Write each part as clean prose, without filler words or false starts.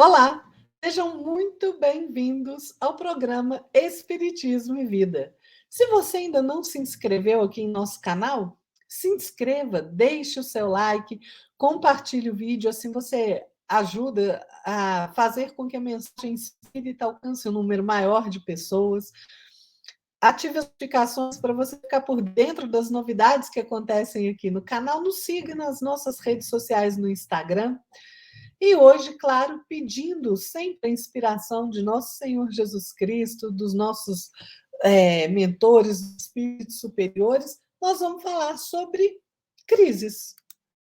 Olá, sejam muito bem-vindos ao programa Espiritismo e Vida. Se você ainda não se inscreveu aqui em nosso canal, se inscreva, deixe o seu like, compartilhe o vídeo, assim você ajuda a fazer com que a mensagem espírita alcance um número maior de pessoas. Ative as notificações para você ficar por dentro das novidades que acontecem aqui no canal. Nos siga nas nossas redes sociais no Instagram. E hoje, claro, pedindo sempre a inspiração de nosso Senhor Jesus Cristo, dos nossos mentores, espíritos superiores, nós vamos falar sobre crises.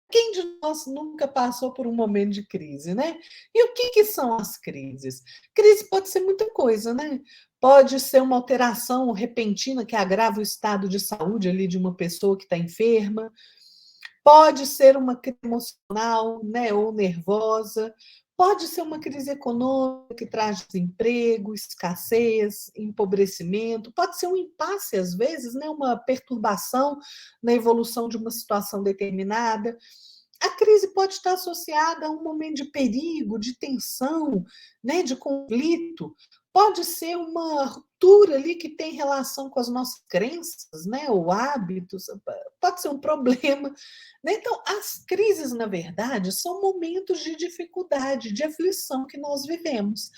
Quem de nós nunca passou por um momento de crise, né? E o que são as crises? Crise pode ser muita coisa, né? Pode ser uma alteração repentina que agrava o estado de saúde ali de uma pessoa que está enferma. Pode ser uma crise emocional, né, ou nervosa. Pode ser uma crise econômica que traz desemprego, escassez, empobrecimento. Pode ser um impasse, às vezes, né, uma perturbação na evolução de uma situação determinada. A crise pode estar associada a um momento de perigo, de tensão, né, de conflito. Pode ser uma ruptura ali que tem relação com as nossas crenças, né, ou hábitos. Pode ser um problema, né? Então, as crises, na verdade, são momentos de dificuldade, de aflição que nós vivemos.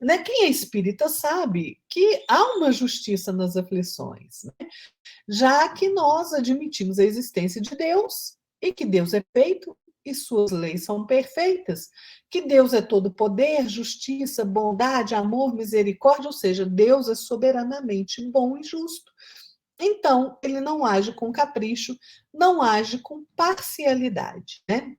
Né? Quem é espírita sabe que há uma justiça nas aflições, né? Já que nós admitimos a existência de Deus e que Deus é perfeito e suas leis são perfeitas, que Deus é todo poder, justiça, bondade, amor, misericórdia, ou seja, Deus é soberanamente bom e justo. Então, ele não age com capricho, não age com parcialidade, né?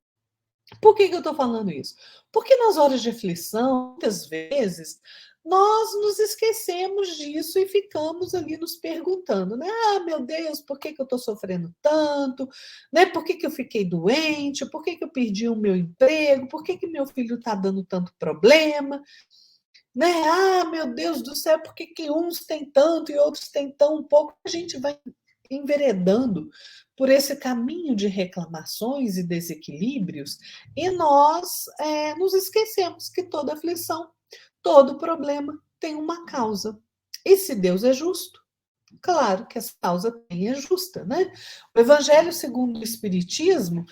Por que eu estou falando isso? Porque nas horas de aflição, muitas vezes, nós nos esquecemos disso e ficamos ali nos perguntando, né? Ah, meu Deus, por que eu estou sofrendo tanto? Né? Por que eu fiquei doente? Por que eu perdi o meu emprego? Por que meu filho está dando tanto problema? Né? Ah, meu Deus do céu, por que uns têm tanto e outros têm tão pouco? A gente vai enveredando por esse caminho de reclamações e desequilíbrios e nós nos esquecemos que toda aflição, todo problema tem uma causa. E se Deus é justo, claro que essa causa também é justa, né? O Evangelho segundo o Espiritismo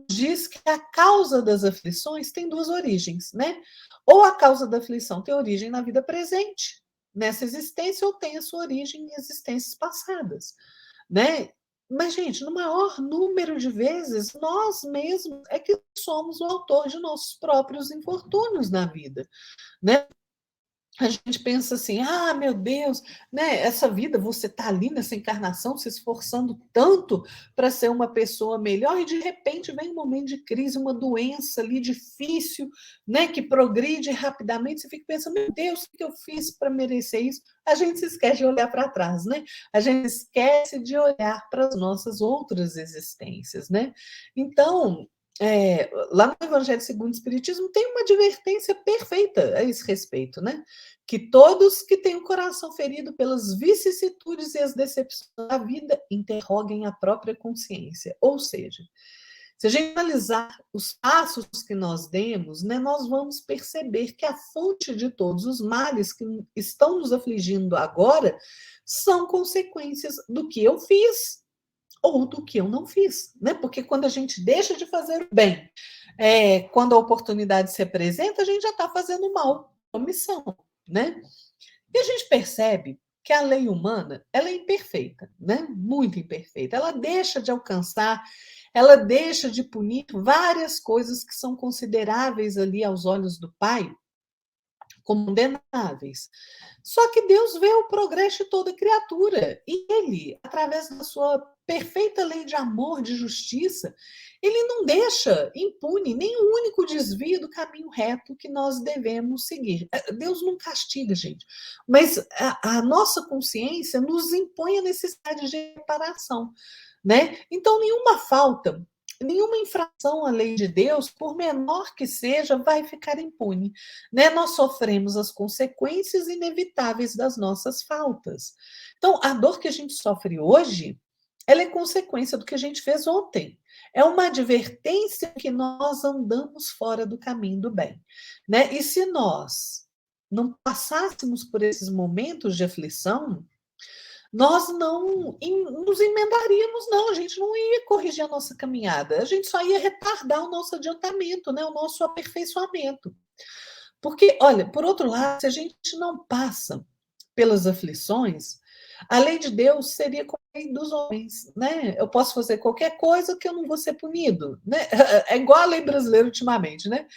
diz que a causa das aflições tem duas origens, né? Ou a causa da aflição tem origem na vida presente, nessa existência, ou tem a sua origem em existências passadas, né? Mas, gente, no maior número de vezes, nós mesmos é que somos o autor de nossos próprios infortúnios na vida, né? A gente pensa assim, ah, meu Deus, né? Essa vida, você está ali nessa encarnação se esforçando tanto para ser uma pessoa melhor e de repente vem um momento de crise, uma doença ali difícil, né? Que progride rapidamente. Você fica pensando, meu Deus, o que eu fiz para merecer isso? A gente se esquece de olhar para trás, né? A gente esquece de olhar para as nossas outras existências, né? Então, lá no Evangelho segundo o Espiritismo tem uma advertência perfeita a esse respeito, né? Que todos que têm o coração ferido pelas vicissitudes e as decepções da vida interroguem a própria consciência. Ou seja, se a gente analisar os passos que nós demos, né, nós vamos perceber que a fonte de todos os males que estão nos afligindo agora são consequências do que eu fiz ou do que eu não fiz, né? Porque quando a gente deixa de fazer o bem, quando a oportunidade se apresenta, a gente já está fazendo mal, omissão, né? E a gente percebe que a lei humana ela é imperfeita, né? Muito imperfeita. Ela deixa de alcançar, ela deixa de punir várias coisas que são consideráveis ali aos olhos do Pai condenáveis. Só que Deus vê o progresso de toda criatura e ele, através da sua perfeita lei de amor, de justiça, ele não deixa impune nenhum único desvio do caminho reto que nós devemos seguir. Deus não castiga, gente, mas a nossa consciência nos impõe a necessidade de reparação, né? Então, nenhuma falta, nenhuma infração à lei de Deus, por menor que seja, vai ficar impune, né? Nós sofremos as consequências inevitáveis das nossas faltas. Então, a dor que a gente sofre hoje, ela é consequência do que a gente fez ontem. é uma advertência que nós andamos fora do caminho do bem, né? E se nós não passássemos por esses momentos de aflição, nós não nos emendaríamos, não, a gente não ia corrigir a nossa caminhada, a gente só ia retardar o nosso adiantamento, né? O nosso aperfeiçoamento. Porque, olha, por outro lado, se a gente não passa pelas aflições, a lei de Deus seria como a lei dos homens, né? Eu posso fazer qualquer coisa que eu não vou ser punido, né? É igual a lei brasileira ultimamente, né?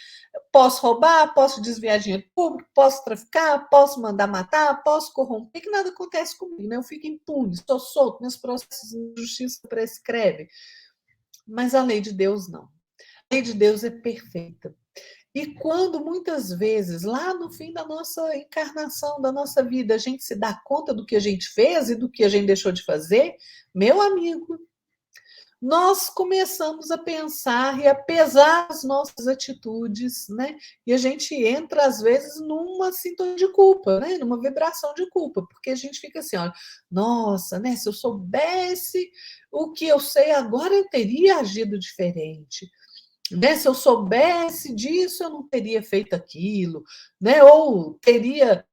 Posso roubar, posso desviar dinheiro público, posso traficar, posso mandar matar, posso corromper, que nada acontece comigo, né? Eu fico impune, estou solto, meus processos de justiça prescrevem. Mas a lei de Deus não. A lei de Deus é perfeita. E quando muitas vezes, lá no fim da nossa encarnação, da nossa vida, a gente se dá conta do que a gente fez e do que a gente deixou de fazer, meu amigo, nós começamos a pensar e a pesar as nossas atitudes, né? E a gente entra, às vezes, numa sintonia de culpa, né? Numa vibração de culpa, porque a gente fica assim, olha, nossa, né? Se eu soubesse o que eu sei agora, eu teria agido diferente. Né? Se eu soubesse disso, eu não teria feito aquilo, né? Ou teria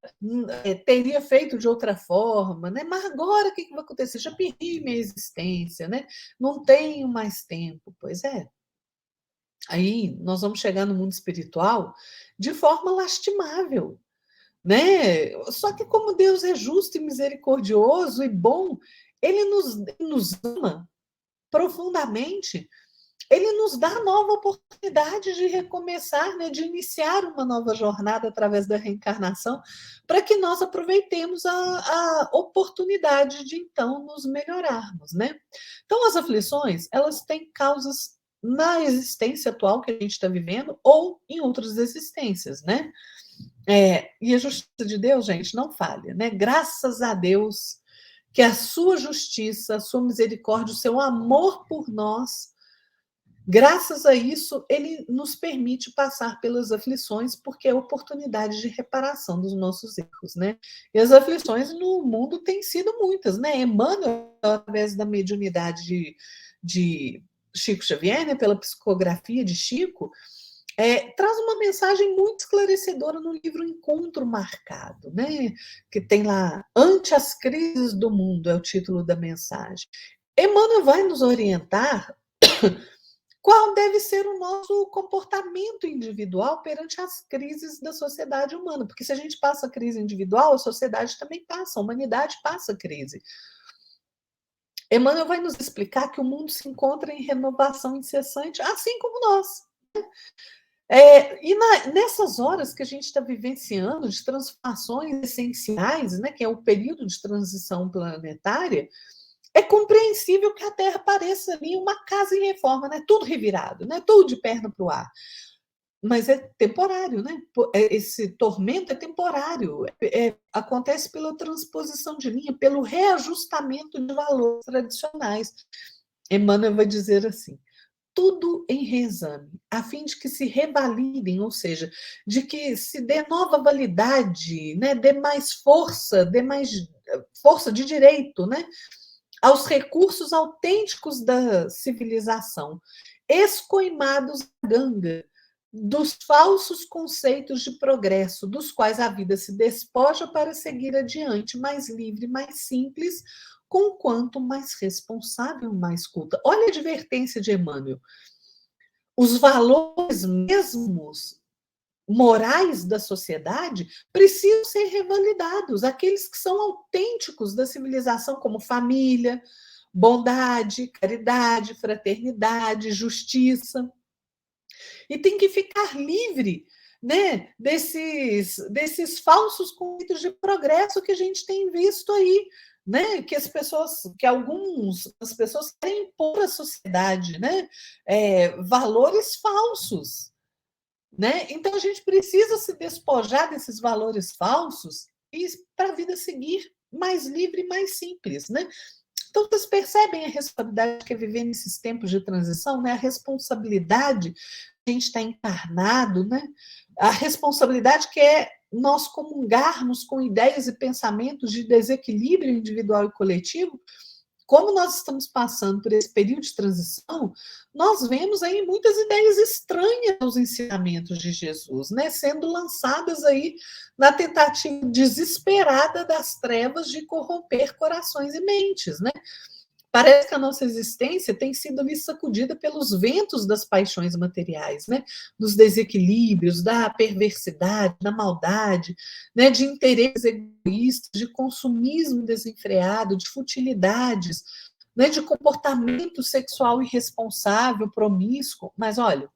feito de outra forma, né? Mas agora o que vai acontecer? Já perdi minha existência, né? Não tenho mais tempo. Pois é. Aí nós vamos chegar no mundo espiritual de forma lastimável, né? Só que como Deus é justo e misericordioso e bom, ele nos ama profundamente. Ele nos dá nova oportunidade de recomeçar, né, de iniciar uma nova jornada através da reencarnação, para que nós aproveitemos a oportunidade de então nos melhorarmos, né? Então, as aflições, elas têm causas na existência atual que a gente está vivendo ou em outras existências, né? E a justiça de Deus, gente, não falha, né? Graças a Deus que a sua justiça, a sua misericórdia, o seu amor por nós, graças a isso, ele nos permite passar pelas aflições, porque é oportunidade de reparação dos nossos erros, né? E as aflições no mundo têm sido muitas, né? Emmanuel, através da mediunidade de Chico Xavier, né, pela psicografia de Chico, traz uma mensagem muito esclarecedora no livro Encontro Marcado, né? Que tem lá, Ante as Crises do Mundo, é o título da mensagem. Emmanuel vai nos orientar qual deve ser o nosso comportamento individual perante as crises da sociedade humana. Porque se a gente passa crise individual, a sociedade também passa, a humanidade passa crise. Emmanuel vai nos explicar que o mundo se encontra em renovação incessante, assim como nós. Nessas horas que a gente está vivenciando de transformações essenciais, né, que é o período de transição planetária, é compreensível que a Terra pareça ali uma casa em reforma, né? Tudo revirado, né? Tudo de perna para o ar. Mas é temporário, né? Esse tormento é temporário. Acontece pela transposição de linha, pelo reajustamento de valores tradicionais. Emmanuel vai dizer assim: tudo em reexame, a fim de que se revalidem, ou seja, de que se dê nova validade, né? Dê mais força de direito, né? Aos recursos autênticos da civilização, escoimados à ganga dos falsos conceitos de progresso, dos quais a vida se despoja para seguir adiante, mais livre, mais simples, conquanto mais responsável, mais culta. Olha a advertência de Emmanuel. Os valores mesmos morais da sociedade precisam ser revalidados, aqueles que são autênticos da civilização, como família, bondade, caridade, fraternidade, justiça. E tem que ficar livre, né, desses falsos conceitos de progresso que a gente tem visto aí, né, que as pessoas querem impor à sociedade, né, valores falsos. Né? Então a gente precisa se despojar desses valores falsos e para a vida seguir mais livre e mais simples. Né? Então vocês percebem a responsabilidade que é viver nesses tempos de transição, né? A responsabilidade que a gente está encarnado, né? A responsabilidade que é nós comungarmos com ideias e pensamentos de desequilíbrio individual e coletivo, como nós estamos passando por esse período de transição, nós vemos aí muitas ideias estranhas aos ensinamentos de Jesus, né, sendo lançadas aí na tentativa desesperada das trevas de corromper corações e mentes, né? Parece que a nossa existência tem sido ali sacudida pelos ventos das paixões materiais, né? Dos desequilíbrios, da perversidade, da maldade, né? De interesses egoístas, de consumismo desenfreado, de futilidades, né? De comportamento sexual irresponsável, promíscuo. Mas olha,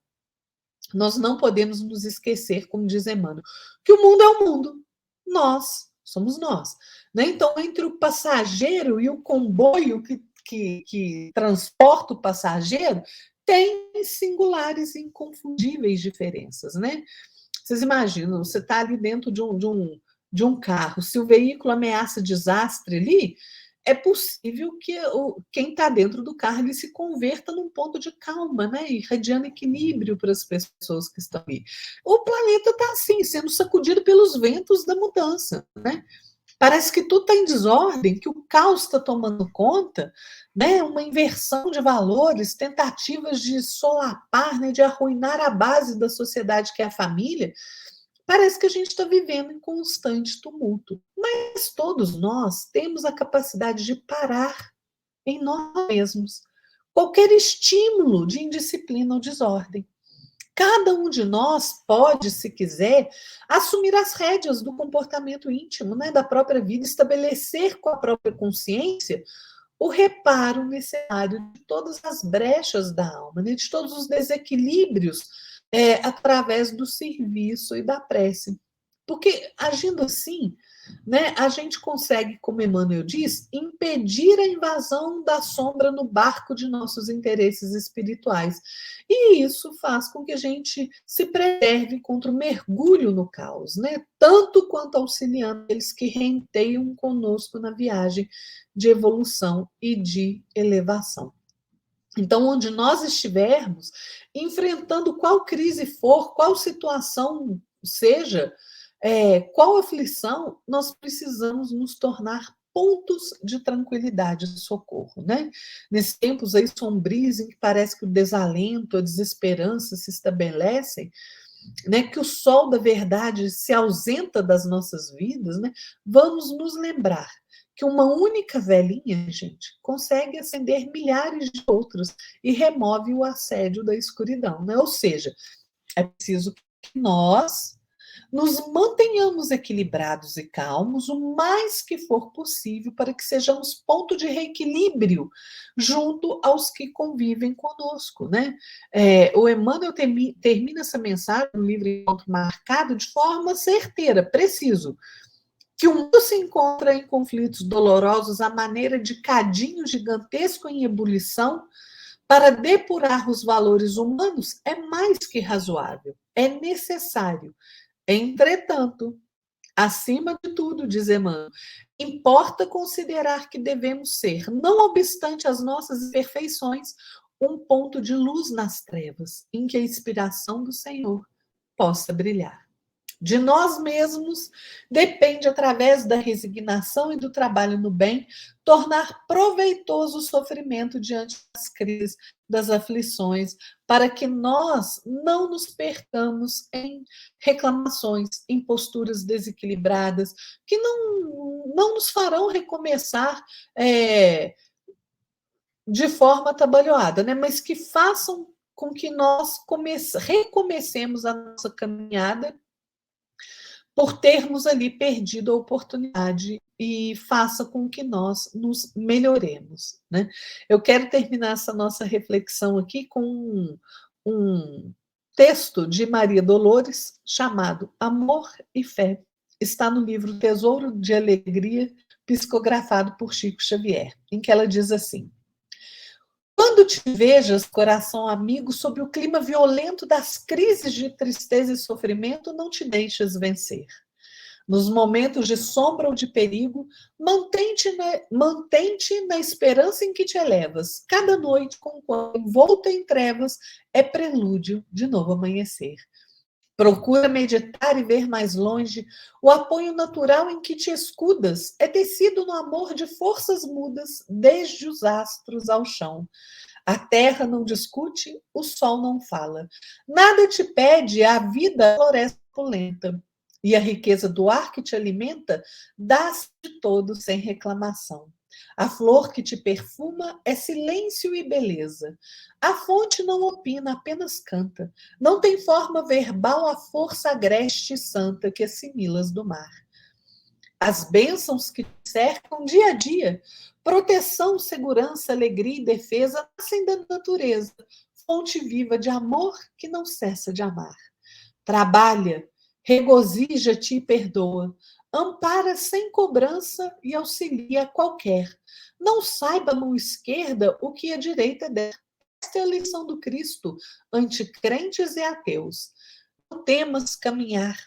nós não podemos nos esquecer, como diz Emmanuel, que o mundo é o mundo. Nós somos nós. Né? Então, entre o passageiro e o comboio que transporta o passageiro, tem singulares e inconfundíveis diferenças. Né? Vocês imaginam, você está ali dentro de um carro, se o veículo ameaça desastre ali, é possível que quem está dentro do carro ele se converta num ponto de calma, né? Irradiando equilíbrio para as pessoas que estão ali. O planeta está assim, sendo sacudido pelos ventos da mudança, né? Parece que tudo está em desordem, que o caos está tomando conta, né? Uma inversão de valores, tentativas de solapar, né? De arruinar a base da sociedade, que é a família. Parece que a gente está vivendo em constante tumulto. Mas todos nós temos a capacidade de parar em nós mesmos qualquer estímulo de indisciplina ou desordem. Cada um de nós pode, se quiser, assumir as rédeas do comportamento íntimo, né, da própria vida, estabelecer com a própria consciência o reparo necessário de todas as brechas da alma, né, de todos os desequilíbrios através do serviço e da prece. Porque agindo assim, né, a gente consegue, como Emmanuel diz, impedir a invasão da sombra no barco de nossos interesses espirituais. E isso faz com que a gente se preserve contra o mergulho no caos, né? Tanto quanto auxiliando eles que renteiam conosco na viagem de evolução e de elevação. Então, onde nós estivermos, enfrentando qual crise for, qual situação seja, qual aflição, nós precisamos nos tornar pontos de tranquilidade e socorro, né? Nesses tempos aí sombrios em que parece que o desalento, a desesperança se estabelecem, né, que o sol da verdade se ausenta das nossas vidas, né, vamos nos lembrar que uma única velhinha, gente, consegue acender milhares de outros e remove o assédio da escuridão, né? Ou seja, é preciso que nós nos mantenhamos equilibrados e calmos o mais que for possível para que sejamos ponto de reequilíbrio junto aos que convivem conosco, né? O Emmanuel termina essa mensagem no livro Encontro Marcado de forma certeira, preciso, que o mundo se encontra em conflitos dolorosos à maneira de cadinho gigantesco em ebulição para depurar os valores humanos é mais que razoável, é necessário. Entretanto, acima de tudo, diz Emmanuel, importa considerar que devemos ser, não obstante as nossas imperfeições, um ponto de luz nas trevas, em que a inspiração do Senhor possa brilhar. De nós mesmos depende, através da resignação e do trabalho no bem, tornar proveitoso o sofrimento diante das crises, das aflições, para que nós não nos percamos em reclamações, em posturas desequilibradas, que não nos farão recomeçar de forma atabalhoada, né? Mas que façam com que nós recomecemos a nossa caminhada por termos ali perdido a oportunidade e faça com que nós nos melhoremos, né? Eu quero terminar essa nossa reflexão aqui com um texto de Maria Dolores chamado Amor e Fé. Está no livro Tesouro de Alegria, psicografado por Chico Xavier, em que ela diz assim: quando te vejas, coração amigo, sob o clima violento das crises de tristeza e sofrimento, não te deixes vencer. Nos momentos de sombra ou de perigo, mantente na esperança em que te elevas. Cada noite, envolta em trevas, é prelúdio de novo amanhecer. Procura meditar e ver mais longe. O apoio natural em que te escudas é tecido no amor de forças mudas, desde os astros ao chão. A terra não discute, o sol não fala. Nada te pede, a vida floresta opulenta. E a riqueza do ar que te alimenta dá-se de todo sem reclamação. A flor que te perfuma é silêncio e beleza. A fonte não opina, apenas canta. Não tem forma verbal a força agreste e santa que assimilas do mar. As bênçãos que te cercam dia a dia, proteção, segurança, alegria e defesa, nascem da natureza, fonte viva de amor que não cessa de amar. Trabalha, regozija-te e perdoa, ampara sem cobrança e auxilia qualquer. Não saiba a mão esquerda o que a direita der. Esta é a lição do Cristo ante crentes e ateus. Não temas caminhar,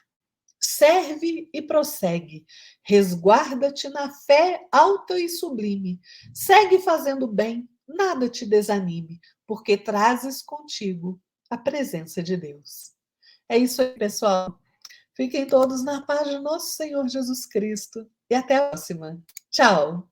serve e prossegue. Resguarda-te na fé alta e sublime. Segue fazendo bem, nada te desanime, porque trazes contigo a presença de Deus. É isso aí, pessoal. Fiquem todos na paz de nosso Senhor Jesus Cristo e até a próxima. Tchau!